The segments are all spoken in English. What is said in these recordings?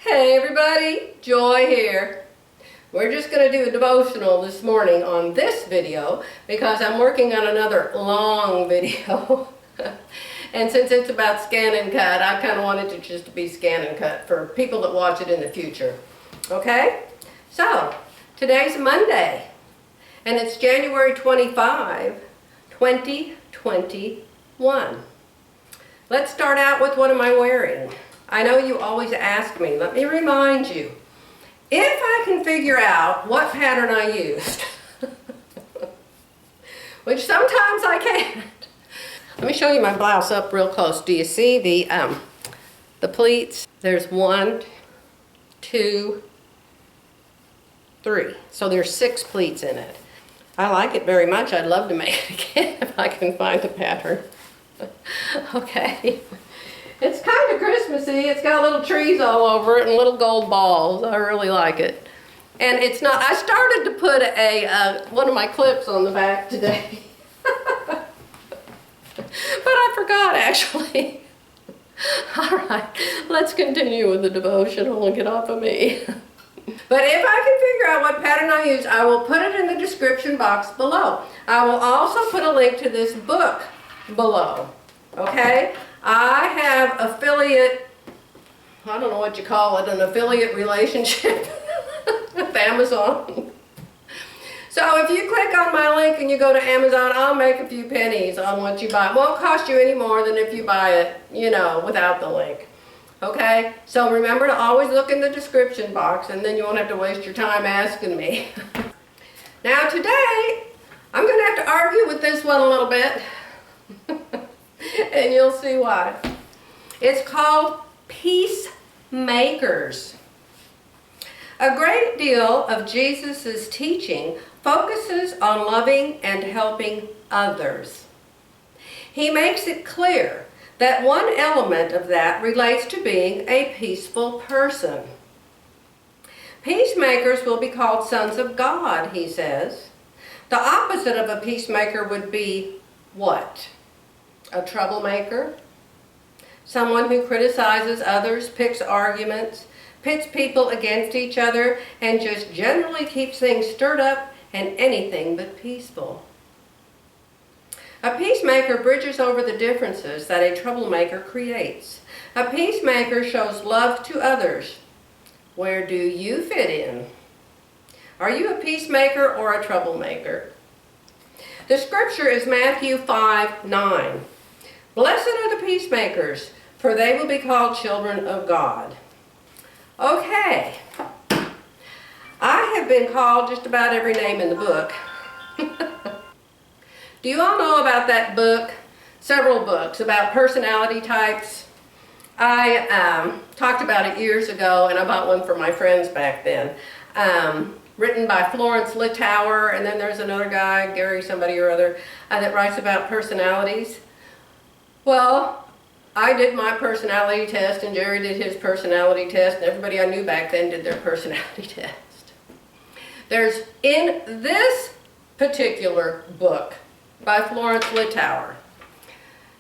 Hey everybody, Joy here. We're just going to do a devotional this morning on this video because I'm working on another long video. And since it's about scan and cut, I kind of wanted it just to be scan and cut for people that watch it in the future. Okay? So, today's Monday, and it's January 25, 2021. Let's start out with what am I wearing? I know you always ask me. Let me remind you. If I can figure out what pattern I used, which sometimes I can't. Let me show you my blouse up real close. Do you see the pleats? There's 1, 2, 3. So there's 6 pleats in it. I like it very much. I'd love to make it again if I can find the pattern. Okay. It's kind of Christmassy. It's got little trees all over it and little gold balls. I really like it. And it's not, I started to put one of my clips on the back today. But I forgot actually. All right, let's continue with the devotional and get off of me. But if I can figure out what pattern I use, I will put it in the description box below. I will also put a link to this book below. Okay? I have affiliate, I don't know what you call it, an affiliate relationship with Amazon. So if you click on my link and you go to Amazon, I'll make a few pennies on what you buy. It won't cost you any more than if you buy it, you know, without the link. Okay? So remember to always look in the description box and then you won't have to waste your time asking me. Now today, I'm going to have to argue with this one a little bit. And you'll see why. It's called Peacemakers. A great deal of Jesus' teaching focuses on loving and helping others. He makes it clear that one element of that relates to being a peaceful person. Peacemakers will be called sons of God, he says. The opposite of a peacemaker would be what? A troublemaker, someone who criticizes others, picks arguments, pits people against each other, and just generally keeps things stirred up and anything but peaceful. A peacemaker bridges over the differences that a troublemaker creates. A peacemaker shows love to others. Where do you fit in? Are you a peacemaker or a troublemaker? The scripture is Matthew 5:9. Blessed are the peacemakers, for they will be called children of God. Okay, I have been called just about every name in the book. Do you all know about that book? Several books about personality types. I talked about it years ago, and I bought one for my friends back then. Written by Florence Littauer, and then there's another guy, Gary somebody or other, that writes about personalities. Well, I did my personality test, and Jerry did his personality test, and everybody I knew back then did their personality test. There's, in this particular book by Florence Littauer,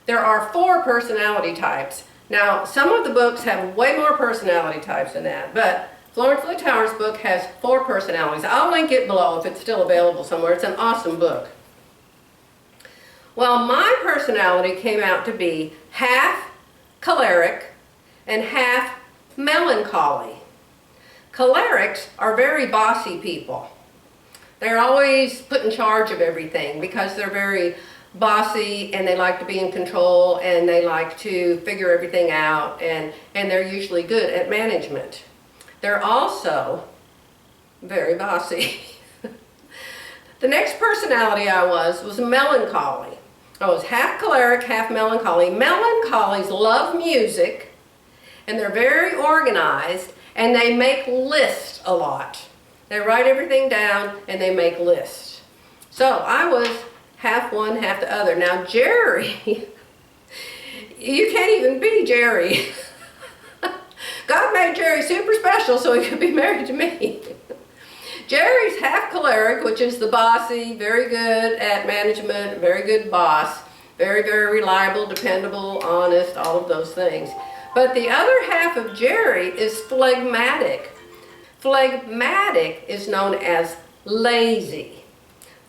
there are 4 personality types. Now, some of the books have way more personality types than that, but Florence Littauer's book has 4 personalities. I'll link it below if it's still available somewhere. It's an awesome book. Well, my personality came out to be half choleric and half melancholy. Cholerics are very bossy people. They're always put in charge of everything because they're very bossy and they like to be in control and they like to figure everything out, and they're usually good at management. They're also very bossy. The next personality I was melancholy. I was half choleric, half melancholy. Melancholies love music, and they're very organized, and they make lists a lot. They write everything down, and they make lists. So I was half one, half the other. Now Jerry, you can't even be Jerry. God made Jerry super special so he could be married to me. Jerry's half choleric, which is the bossy, very good at management, very good boss, very, very reliable, dependable, honest, all of those things. But the other half of Jerry is phlegmatic. Phlegmatic is known as lazy.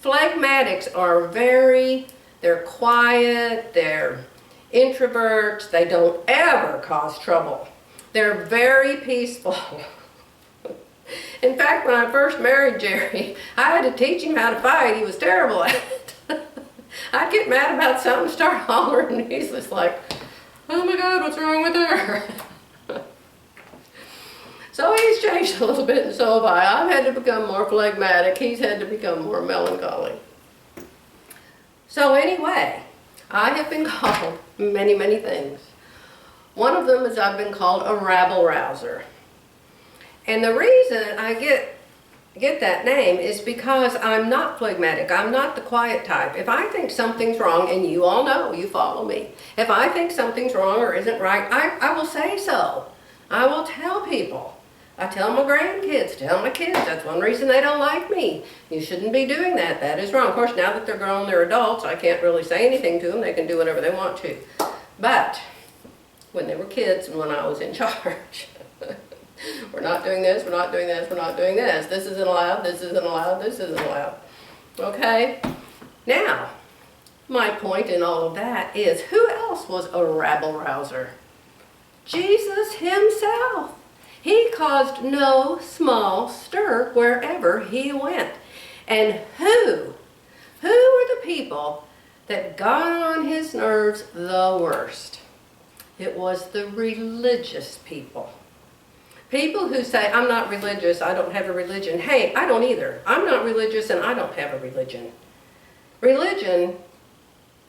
Phlegmatics are they're quiet, they're introverts, they don't ever cause trouble. They're very peaceful. In fact, when I first married Jerry, I had to teach him how to fight. He was terrible at it. I'd get mad about something, start hollering, and he's just like, oh my God, what's wrong with her? So he's changed a little bit, and so have I. I've had to become more phlegmatic. He's had to become more melancholy. So anyway, I have been called many, many things. One of them is I've been called a rabble rouser. And the reason I get that name is because I'm not phlegmatic. I'm not the quiet type. If I think something's wrong, and you all know, you follow me, if I think something's wrong or isn't right, I will say so. I will tell people. I tell my grandkids, tell my kids, that's one reason they don't like me. You shouldn't be doing that. That is wrong. Of course, now that they're grown, they're adults, I can't really say anything to them. They can do whatever they want to. But when they were kids and when I was in charge, we're not doing this, we're not doing this, we're not doing this. This isn't allowed, this isn't allowed, this isn't allowed. Okay? Now, my point in all of that is, who else was a rabble rouser? Jesus himself. He caused no small stir wherever he went. And who were the people that got on his nerves the worst? It was the religious people. People who say, I'm not religious, I don't have a religion. Hey, I don't either. I'm not religious and I don't have a religion. Religion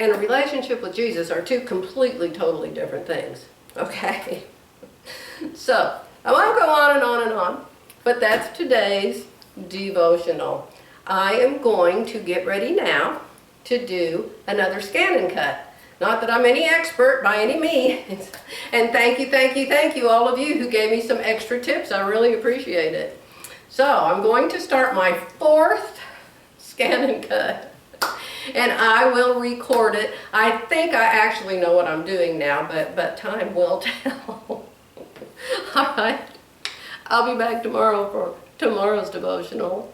and a relationship with Jesus are two completely, totally different things. Okay? So, I won't go on and on and on, but that's today's devotional. I am going to get ready now to do another scan and cut. Not that I'm any expert by any means. And thank you, all of you who gave me some extra tips. I really appreciate it. So I'm going to start my 4th scan and cut. And I will record it. I think I actually know what I'm doing now, but time will tell. All right. I'll be back tomorrow for tomorrow's devotional.